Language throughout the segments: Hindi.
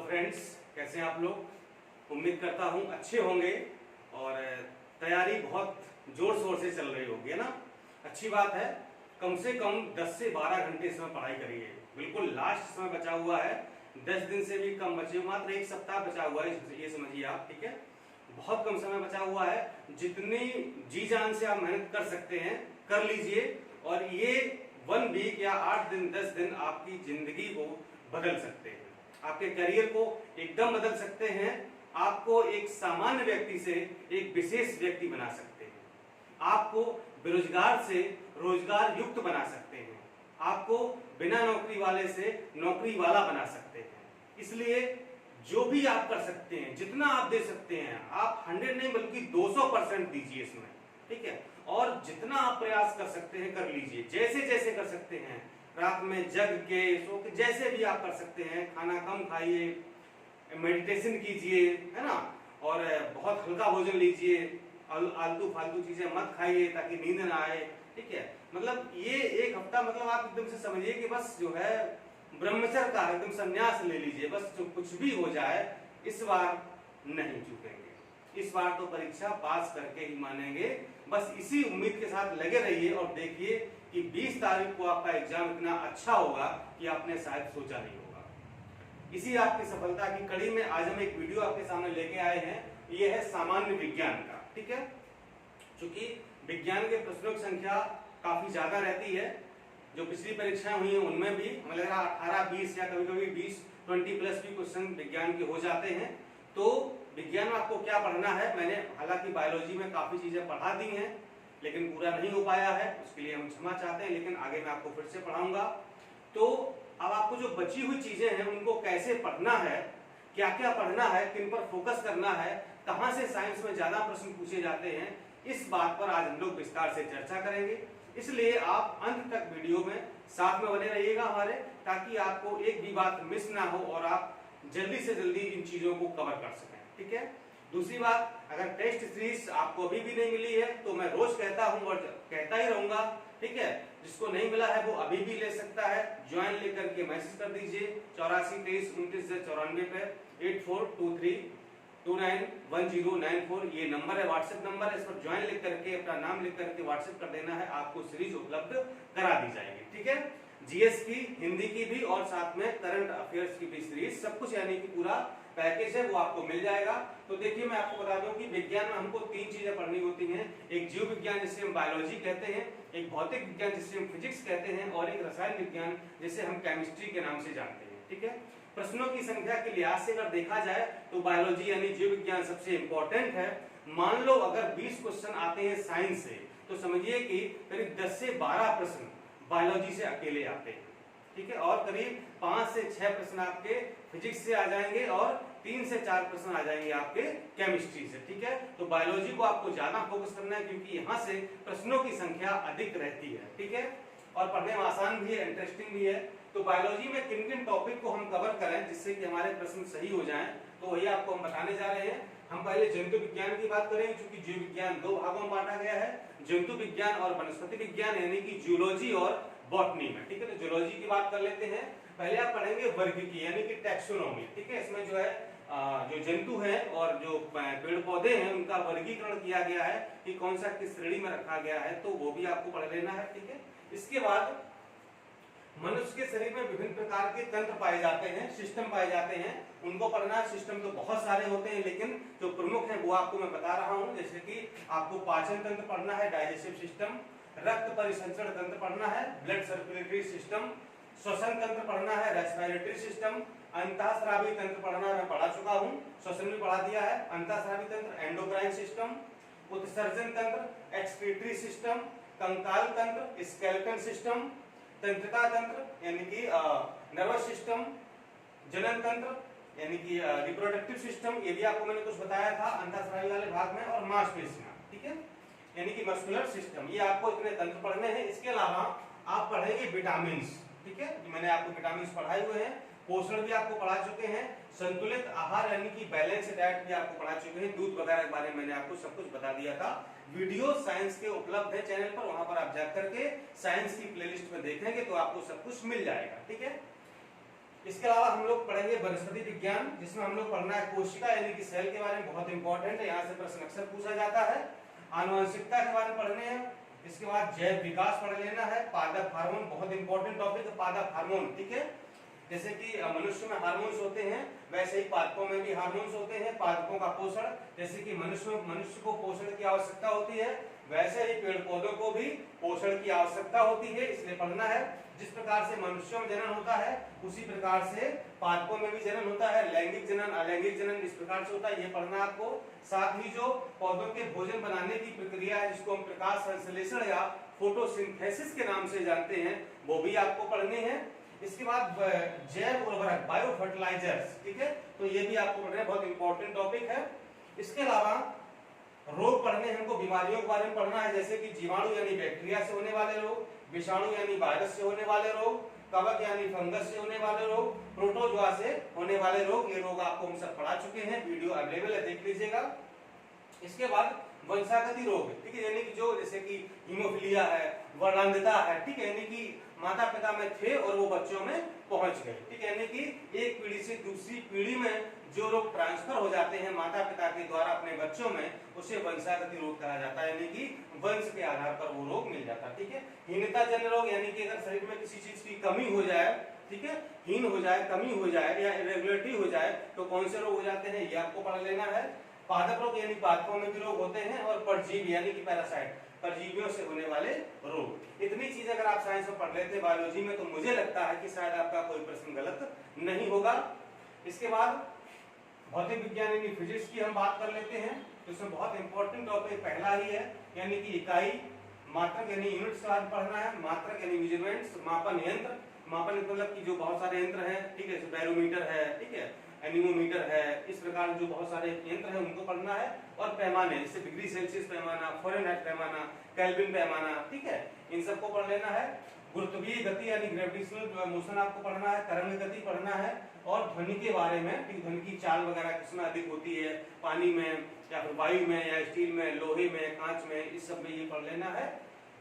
फ्रेंड्स, कैसे हैं आप लोग। उम्मीद करता हूं अच्छे होंगे और तैयारी बहुत जोर शोर से चल रही होगी, है ना। अच्छी बात है। कम से कम 10 से 12 घंटे इसमें पढ़ाई करिए। बिल्कुल लास्ट समय बचा हुआ है, 10 दिन से भी कम बचे, मात्र एक सप्ताह बचा हुआ है, ये समझिए आप। ठीक है, बहुत कम समय बचा हुआ है। जितनी जी जान से आप मेहनत कर सकते हैं कर लीजिए, और ये 1 वीक या 8 दिन 10 दिन आपकी जिंदगी को बदल सकते हैं, आपके करियर को एकदम बदल सकते हैं। आपको एक सामान्य व्यक्ति से एक विशेष व्यक्ति बना सकते हैं, आपको बेरोजगार से रोजगार युक्त बना सकते हैं, आपको बिना नौकरी वाले से नौकरी वाला बना सकते हैं। इसलिए जो भी आप कर सकते हैं, जितना आप दे सकते हैं, आप 100 नहीं बल्कि 200% दीजिए इसमें। ठीक है, और जितना आप प्रयास कर सकते हैं कर लीजिए, जैसे जैसे कर सकते हैं। रात में जग के सो के जैसे भी आप कर सकते हैं। खाना कम खाइए, मेडिटेशन कीजिए, है ना, और बहुत हल्का भोजन लीजिए, आलतू फालतू चीजें मत खाइए ताकि नींद ना आए। ठीक है, मतलब ये एक हफ्ता मतलब आप एकदम से समझिए कि बस जो है ब्रह्मचर्य का एकदम संन्यास ले लीजिए। बस जो कुछ भी हो जाए इस बार नहीं चूकेंगे, इस बार तो परीक्षा पास करके ही मानेंगे। बस इसी उम्मीद के साथ लगे रहिए और देखिए कि 20 तारीख को आपका एग्जाम इतना अच्छा होगा कि आपने शायद सोचा नहीं होगा। इसी आपकी सफलता की कड़ी में आज हम एक वीडियो आपके सामने लेके आए हैं। ये है सामान्य विज्ञान का। ठीक है, चूंकि विज्ञान के प्रश्नों की संख्या काफी ज्यादा रहती है, जो पिछली परीक्षाएं हुई हैं उनमें भी हमें लग रहा 18-20 या कभी कभी 20-20 प्लस भी क्वेश्चन विज्ञान के हो जाते हैं। तो विज्ञान में आपको क्या पढ़ना है, मैंने हालांकि बायोलॉजी में काफी चीजें पढ़ा दी हैं लेकिन पूरा नहीं हो पाया है, उसके लिए हम क्षमा चाहते हैं, लेकिन आगे मैं आपको फिर से पढ़ाऊंगा। तो अब आपको जो बची हुई चीजें हैं उनको कैसे पढ़ना है, क्या क्या पढ़ना है, किन पर फोकस करना है, कहां से साइंस में ज्यादा प्रश्न पूछे जाते हैं, इस बात पर आज हम लोग विस्तार से चर्चा करेंगे। इसलिए आप अंत तक वीडियो में साथ में बने रहिएगा हमारे, ताकि आपको एक भी बात मिस ना हो और आप जल्दी से जल्दी इन चीजों को कवर कर सकें। ठीक है, दूसरी बात, अगर टेस्ट सीरीज आपको अभी भी नहीं मिली है तो मैं रोज कहता हूं और कहता ही रहूंगा। ठीक है, जिसको नहीं मिला है वो अभी भी ले सकता है। ज्वाइन लेकर के मैसेज कर दीजिए 84 23 29 94 पे 8423291094 ये नंबर है, व्हाट्सएप नंबर है। इस पर ज्वाइन लिख करके अपना नाम लिख करके व्हाट्सएप कर देना है, आपको सीरीज उपलब्ध करा दी जाएगी। ठीक है, जीएस की, हिंदी की भी और साथ में करंट अफेयर्स की भी सीरीज, सब कुछ यानी कि पूरा पैकेज है वो आपको मिल जाएगा। तो देखिए मैं आपको बता दूं कि विज्ञान में हमको 3 चीजें पढ़नी होती हैं। एक जीव विज्ञान जिसे हम बायोलॉजी कहते हैं, एक भौतिक विज्ञान जिसे हम फिजिक्स कहते हैं, और एक रसायन विज्ञान जिसे हम केमिस्ट्री के नाम से जानते हैं। ठीक है, प्रश्नों की संख्या के लिहाज से अगर देखा जाए तो बायोलॉजी यानी जीव विज्ञान सबसे इंपॉर्टेंट है। मान लो अगर 20 क्वेश्चन आते हैं साइंस से, तो समझिए कि करीब 10 से 12 प्रश्न बायोलॉजी से अकेले आते हैं। ठीक है, और करीब 5 से 6 प्रश्न आपके फिजिक्स से आ जाएंगे और 3 से 4 प्रश्न आ जाएंगे आपके केमिस्ट्री से। ठीक है, तो बायोलॉजी को आपको ज्यादा फोकस करना है क्योंकि यहाँ से प्रश्नों की संख्या अधिक रहती है। ठीक है, और पढ़ने में आसान भी है, इंटरेस्टिंग भी है। तो बायोलॉजी में किन किन टॉपिक को हम कवर करें जिससे कि हमारे प्रश्न सही हो जाएं, तो वही आपको हम बताने जा रहे हैं। हम पहले जंतु विज्ञान की बात करेंगे, क्योंकि जीव विज्ञान 2 भागों में बांटा गया है, जंतु विज्ञान और वनस्पति विज्ञान यानी कि जूलॉजी और बॉटनी में। ठीक है, तो जूलॉजी की बात कर लेते हैं। पहले आप पढ़ेंगे वर्गीकी यानी कि टैक्सोनॉमी। ठीक है, इसमें जो है जो जंतु हैं और जो पेड़ पौधे हैं उनका वर्गीकरण किया गया है कि कौन सा किस श्रेणी में रखा गया है, तो वो भी आपको पढ़ लेना है। ठीक है, इसके बाद मनुष्य के शरीर में विभिन्न प्रकार के तंत्र पाए जाते हैं, सिस्टम पाए जाते हैं, उनको पढ़ना है। सिस्टम तो बहुत सारे होते हैं लेकिन जो प्रमुख है वो आपको मैं बता रहा हूं। जैसे कि आपको पाचन तंत्र पढ़ना है, डाइजेस्टिव सिस्टम, रक्त परिसंचरण तंत्र पढ़ना है, ब्लड सर्कुलेटरी सिस्टम, श्वसन तंत्र पढ़ना है, रेस्पिरेटरी सिस्टम, अंतःस्रावी तंत्र पढ़ना मैं पढ़ा चुका हूं, श्वसन भी पढ़ा दिया है, अंतःस्रावी तंत्र, एंडोक्राइन सिस्टम, उत्सर्जन तंत्र, एक्सक्रीटरी सिस्टम, कंकाल तंत्र, स्केलेटन सिस्टम, तंत्रिका तंत्र यानी कि नर्वस सिस्टम, जनन तंत्र यानी कि रिप्रोडक्टिव सिस्टम, ये भी आपको मैंने कुछ बताया था अंतःस्रावी वाले भाग में, और मांसपेशियां। ठीक है, यानी कि मस्कुलर सिस्टम, ये आपको इतने तंत्र पढ़ने हैं। इसके अलावा आप पढ़ेंगे विटामिन। ठीक है, मैंने आपको विटामिन पढ़ाए हुए हैं, पोषण भी आपको पढ़ा चुके हैं, संतुलित आहार यानी कि बैलेंस डाइट भी आपको पढ़ा चुके हैं, दूध वगैरह के बारे में मैंने आपको सब कुछ बता दिया था। वीडियो साइंस के उपलब्ध है चैनल पर, वहां पर आप जाकर के साइंस की प्लेलिस्ट में देखेंगे तो आपको सब कुछ मिल जाएगा। ठीक है, इसके अलावा हम लोग पढ़ेंगे वनस्पति विज्ञान, जिसमें हम लोग पढ़ना है कोशिका यानी कि सेल के बारे में, बहुत इंपॉर्टेंट है, यहाँ से प्रश्न अक्सर पूछा जाता है। आनुवंशिकता के बारे में पढ़ने हैं। इसके बाद जैव विकास पढ़ लेना है। पादप हार्मोन बहुत इंपॉर्टेंट टॉपिक है, पादप हार्मोन, ठीक है। जैसे कि मनुष्य में हार्मोन्स होते हैं, वैसे ही पादपों में भी हार्मोन्स होते हैं। पादपों का पोषण, जैसे कि मनुष्य को पोषण की आवश्यकता होती है, वैसे ही पेड़ पौधों को भी पोषण की आवश्यकता होती है, इसलिए पढ़ना है। जिस प्रकार से मनुष्यों में जनन होता है, उसी प्रकार से पादपों में भी जनन होता है। लैंगिक जनन, अलैंगिक जनन इस प्रकार से होता है, ये पढ़ना आपको। साथ ही जो पौधों के भोजन बनाने की प्रक्रिया है, जिसको हम प्रकाश संश्लेषण या फोटोसिंथेसिस के नाम से जानते हैं, वो भी आपको पढ़ने हैं। इसके बाद जैव उर्वरक, बायो फर्टिलाइजर्स, ठीक है, तो ये भी आपको पढ़ना है, बहुत इंपॉर्टेंट टॉपिक है। इसके अलावा रोग पढ़ने हैं हमको, बीमारियों के बारे में पढ़ना है, जैसे कि जीवाणु यानी बैक्टीरिया से होने वाले रोग, विषाणु यानी वायरस से होने वाले रोग, कवक यानी फंगस से होने वाले रोग, प्रोटोजोआ से होने वाले रोग। ये रोग आपको हम सब पढ़ा चुके हैं, वीडियो अवेलेबल है, देख लीजिएगा। इसके बाद वंशागति रोग, ठीक है, यानी कि जो जैसे कि हीमोफीलिया है, वर्णांधता है, ठीक है, यानी कि माता पिता में थे और वो बच्चों में पहुंच गए, ठीक है, यानी कि एक पीढ़ी से दूसरी पीढ़ी में जो रोग ट्रांसफर हो जाते हैं माता पिता के द्वारा अपने बच्चों में, उसे वंशागति रोग कहा जाता है, यानी कि वंश के आधार पर वो रोग मिल जाता है, ठीक है। हीनता जन्य रोग, यानी कि अगर शरीर में किसी चीज की कमी हो जाए, ठीक है, हीन हो जाए, कमी हो जाए या इरेगुलरिटी हो जाए, तो कौन से रोग हो जाते हैं, ये आपको पढ़ लेना है। पादप रोग यानी पादपों में भी रोग होते हैं, और परजीवी यानी कि पैरासाइट, परजीवियों से होने वाले रोग। इतनी चीजें अगर आप साइंस में पढ़ लेते बायोलॉजी में, तो मुझे लगता है कि शायद आपका कोई प्रश्न गलत नहीं होगा। इसके बाद भौतिक विज्ञान यानी फिजिक्स की हम बात कर लेते हैं, तो इसमें बहुत इंपॉर्टेंट टॉपिक पहला ही है, यानी कि इकाई। मात्रक यानी यूनिट्स के बारे में पढ़ना है। मात्रक यानी मेजरमेंट्स, मापन यंत्र। मापन मतलब कि जो बहुत सारे यंत्र हैं, ठीक है, बैरोमीटर है, ठीक है, एनीमोमीटर है, इस प्रकार जो बहुत सारे यंत्र हैं उनको पढ़ना है। और पैमाने, जैसे डिग्री सेल्सियस पैमाना, फ़ारेनहाइट पैमाना, केल्विन पैमाना, ठीक है, इन सबको पढ़ लेना है। गुरुत्वीय गति यानी ग्रेविटेशनल मोशन आपको पढ़ना है। तरंग गति पढ़ना है। और ध्वनि के बारे में, ठीक, ध्वनि की चाल वगैरह किसमें अधिक होती है, पानी में या फिर वायु में या स्टील में, लोहे में, कांच में, इस सब में ये पढ़ लेना है।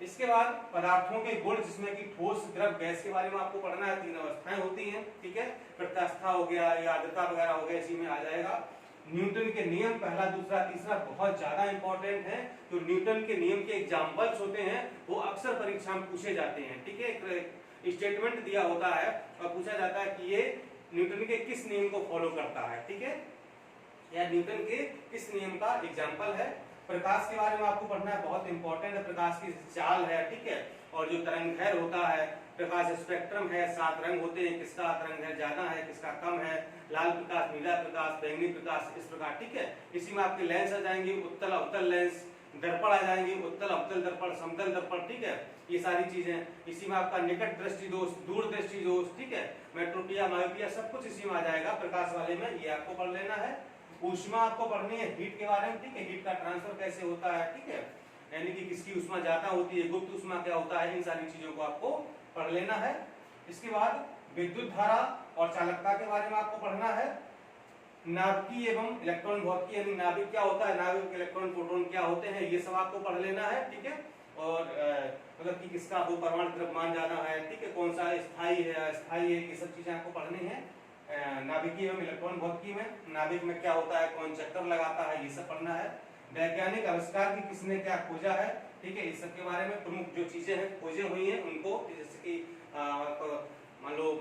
इसके बाद पदार्थों के गुण, जिसमें कि ठोस, द्रव, गैस के बारे में आपको पढ़ना है। 3 अवस्थाएं होती हैं, ठीक है, प्रत्यास्था हो गया या आर्द्रता वगैरह हो गया, इसी में आ जाएगा। न्यूटन के नियम, पहला, दूसरा, तीसरा बहुत ज्यादा इंपॉर्टेंट है। तो न्यूटन के नियम के एग्जाम्पल्स होते हैं, वो अक्सर परीक्षा में पूछे जाते हैं, ठीक है। एक स्टेटमेंट दिया होता है और पूछा जाता है कि ये न्यूटन के किस नियम को फॉलो करता है, ठीक है, या न्यूटन के किस नियम का एग्जाम्पल है। प्रकाश के बारे में आपको पढ़ना है, बहुत इंपॉर्टेंट है। प्रकाश की चाल है, ठीक है, और जो तरंगदैर्घ्य होता है, प्रकाश स्पेक्ट्रम है, 7 रंग होते हैं, किसका तरंगदैर्घ्य ज्यादा है, किसका कम है, लाल प्रकाश, नीला प्रकाश, बैंगनी प्रकाश, इस प्रकार, ठीक है। इसी में आपके लेंस आ जाएंगे, उत्तल अवतल लेंस, दर्पण आ जाएंगे, उत्तल अवतल दर्पण, समतल दर्पण, ठीक है, ये सारी चीजें। इसी में आपका निकट दृष्टि दोष, दूर दृष्टि दोष, ठीक है, मेट्रोपिया, मायोपिया, सब कुछ इसी में आ जाएगा प्रकाश वाले में, ये आपको पढ़ लेना है। ऊष्मा आपको पढ़नी है, हीट के बारे में, ठीक है, हीट का ट्रांसफर कैसे होता है, ठीक है, यानी कि किसकी ऊष्मा ज्यादा होती है, गुप्त ऊष्मा क्या होता है, इन सारी चीजों को आपको पढ़ लेना है। इसके बाद विद्युत धारा और चालकता के बारे में आपको पढ़ना है। नाभिकीय एवं इलेक्ट्रॉन भौतिकी, यानी नाभिक क्या होता है, नाभिक, इलेक्ट्रॉन, प्रोटॉन क्या होते हैं, ये सब आपको पढ़ लेना है, ठीक है। और मतलब कि किसका वो परमाणु द्रव्यमान ज्यादा है, ठीक है, कौन सा स्थायी है, अस्थायी है, ये सब चीजें आपको पढ़नी है। नाभिकीय एवं इलेक्ट्रॉन भौतिकी में नाभिक में क्या होता है, कौन चक्कर लगाता है, ये सब पढ़ना है। वैज्ञानिक आविष्कार की किसने क्या खोजा है, ठीक है, इस सब के बारे में प्रमुख जो चीजें हैं खोजे हुई हैं उनको, जैसे कि मान लो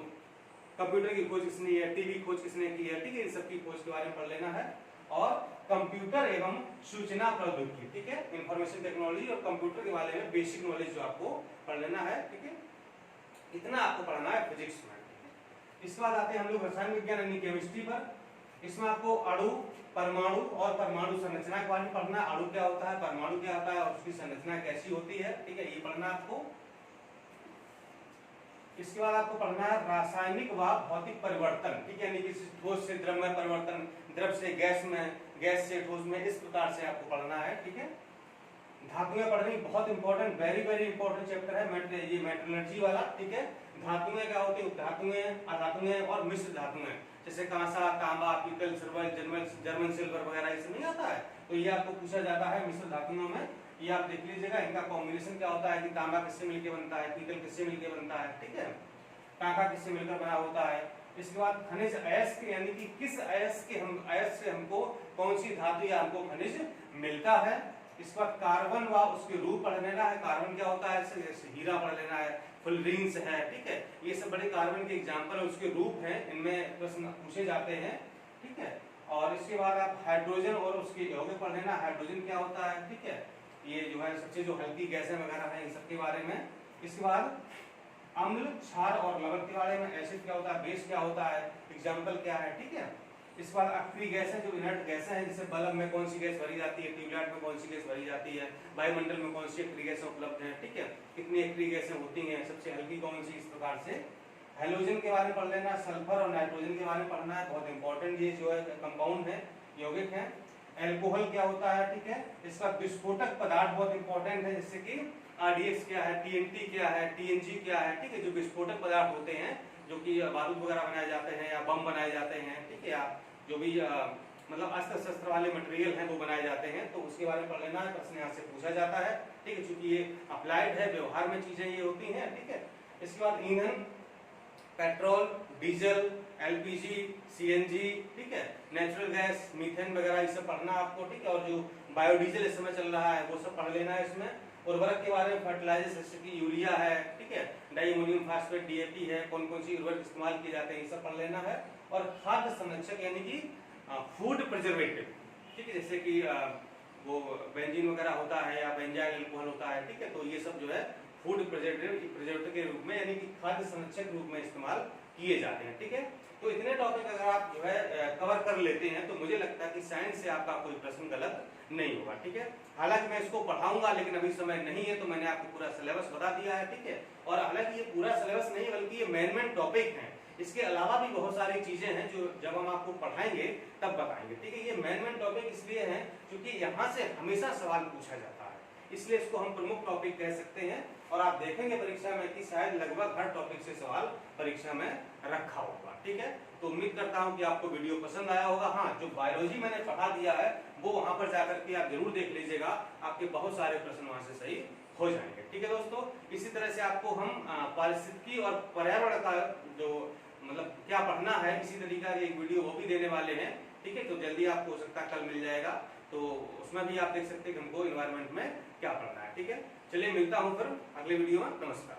कंप्यूटर की खोज किसने है, टीवी खोज किसने की है, ठीक है, इन सब की खोज के बारे में पढ़ लेना है। और कंप्यूटर एवं सूचना प्रौद्योगिकी, ठीक है, इंफॉर्मेशन टेक्नोलॉजी और कंप्यूटर के बारे में बेसिक नॉलेज जो आपको पढ़ लेना है, ठीक है, इतना आपको पढ़ना है फिजिक्स में। इसके बाद आते हैं हम लोग रसायन विज्ञान यानी केमिस्ट्री पर। इसमें आपको अणु, परमाणु और परमाणु संरचना के बारे में पढ़ना है। अणु क्या होता है, परमाणु क्या होता है और उसकी संरचना कैसी होती है, ठीक है, ये पढ़ना आपको। इसके बाद आपको पढ़ना है रासायनिक व भौतिक परिवर्तन, ठीक है, यानी कि ठोस से द्रव में परिवर्तन, द्रव से गैस में, गैस से ठोस में, इस प्रकार से आपको पढ़ना है, ठीक है। धातुएं पढ़नी बहुत important, very very important chapter है, ये मेटलर्जी वाला, ठीक है। धातुएं क्या होती है, धातुएं, अधातुएं और मिश्र धातुएं, जैसे कांसा, तांबा, पीतल, सिल्वर, जर्मन सिल्वर वगैरह, ये सब नहीं आता है, तो ये आपको पूछा जाता है मिश्र धातुओं में। ये आप देख लीजिएगा, इनका कॉम्बिनेशन क्या होता है, कि तांबा किससे मिलकर बनता है, पीतल किससे मिलकर बनता है, ठीक है, टांका किससे मिलकर बना होता है, इसके बाद खनिज अयस्क यानी कि किस अयस्क से हमको कौन सी धातु या हमको खनिज मिलता है। इसके बाद कार्बन व उसके रूप पढ़ लेना है, कार्बन क्या होता है, जैसे हीरा पढ़ लेना है, फुलरीन्स है, ठीक है, ये सब बड़े कार्बन के एग्जाम्पल है, उसके रूप हैं, इनमें प्रश्न पूछे जाते हैं, ठीक है। और इसके बाद आप हाइड्रोजन और उसके यौगिक पढ़ लेना, हाइड्रोजन क्या होता है, ठीक है, ये जो है सबसे जो हल्की गैसें वगैरह है इन सब के बारे में। इसके बाद अम्ल, क्षार और लवण के बारे में, एसिड क्या होता है, बेस क्या होता है, एग्जाम्पल क्या है, ठीक है। इसके बाद अक्रिय गैसें जो इनर्ट गैसें हैं, जैसे बल्ब में कौन सी गैस भरी जाती है, ट्यूबलाइट में कौन सी गैस भरी जाती है, वायुमंडल में कौन सी अक्रिय गैसें उपलब्ध हैं, ठीक है, कितनी अक्रिय गैसें होती हैं, सबसे हल्की कौन सी, इस प्रकार से। हेलोजन के बारे में पढ़ लेना, सल्फर और नाइट्रोजन के बारे में पढ़ना है, बहुत इंपॉर्टेंट ये जो है कंपाउंड है, यौगिक है। एल्कोहल क्या होता है, ठीक है, इसका विस्फोटक पदार्थ बहुत इंपॉर्टेंट है, जैसे कि आरडीएक्स क्या है, टीएनटी क्या है, टीएनजी क्या है, ठीक है, जो विस्फोटक पदार्थ होते हैं जो कि बारूद वगैरह बनाए जाते हैं या बम बनाए जाते हैं, ठीक है, या जो भी मतलब अस्त्र शस्त्र वाले मटेरियल हैं वो बनाए जाते हैं, तो उसके बारे में पढ़ लेना है, प्रश्न यहाँ से पूछा जाता है, ठीक है, चूंकि ये अप्लाइड है, व्यवहार में चीजें ये होती हैं, ठीक है। इसके बाद ईंधन, पेट्रोल, डीजल, एलपीजी, सीएनजी, ठीक है, नेचुरल गैस, मीथेन वगैरह ये सब पढ़ना आपको, ठीक है, और जो बायोडीजल इस समय चल रहा है वो सब पढ़ लेना है इसमें। उर्वरक के बारे में फर्टिलाइजर जैसे कि यूरिया है, ठीक है, डाइमोनियम फास्फेट, डीएपी है, कौन कौन सी उर्वरक इस्तेमाल किए जाते हैं ये सब पढ़ लेना है। और खाद्य संरक्षक यानी कि फूड प्रिजर्वेटिव, ठीक है, जैसे कि वो बेंजीन वगैरह होता है या बेंजाइल अल्कोहल होता है, ठीक है, तो ये सब जो है फूड प्रिजर्वेटिव के रूप में यानी कि खाद्य संरक्षक के रूप में इस्तेमाल किए जाते हैं, ठीक है। तो इतने टॉपिक अगर आप जो है कवर कर लेते हैं तो मुझे लगता है कि साइंस से आपका कोई प्रश्न गलत नहीं होगा, ठीक है। हालांकि मैं इसको पढ़ाऊंगा लेकिन अभी समय नहीं है, तो मैंने आपको पूरा सिलेबस बता दिया है, ठीक है। और हालांकि ये पूरा सिलेबस नहीं बल्कि ये मेन टॉपिक है, इसके अलावा भी बहुत सारी चीजें हैं जो जब हम आपको पढ़ाएंगे तब बताएंगे, ठीक है। ये मेन टॉपिक इसलिए है क्योंकि यहाँ से हमेशा सवाल पूछा जाता है, इसलिए इसको हम प्रमुख टॉपिक कह सकते हैं। और आप देखेंगे परीक्षा में कि शायद लगभग हर टॉपिक से सवाल परीक्षा में रखा होगा, ठीक है। तो उम्मीद करता हूं कि आपको वीडियो पसंद आया होगा। हाँ, जो बायोलॉजी मैंने पढ़ा दिया है वो वहां पर जाकर के आप जरूर देख लीजिएगा, आपके बहुत सारे प्रश्न वहां से सही हो जाएंगे, ठीक है दोस्तों। इसी तरह से आपको हम पारिस्थितिकी और पर्यावरण का जो मतलब क्या पढ़ना है, इसी तरीके का एक वीडियो वो भी देने वाले हैं, ठीक है। तो जल्दी आपको हो सकता है कल मिल जाएगा, तो उसमें भी आप देख सकते हैं कि हमको एनवायरनमेंट में क्या पढ़ना है, ठीक है। चलिए मिलता हूं फिर अगले वीडियो में, नमस्कार।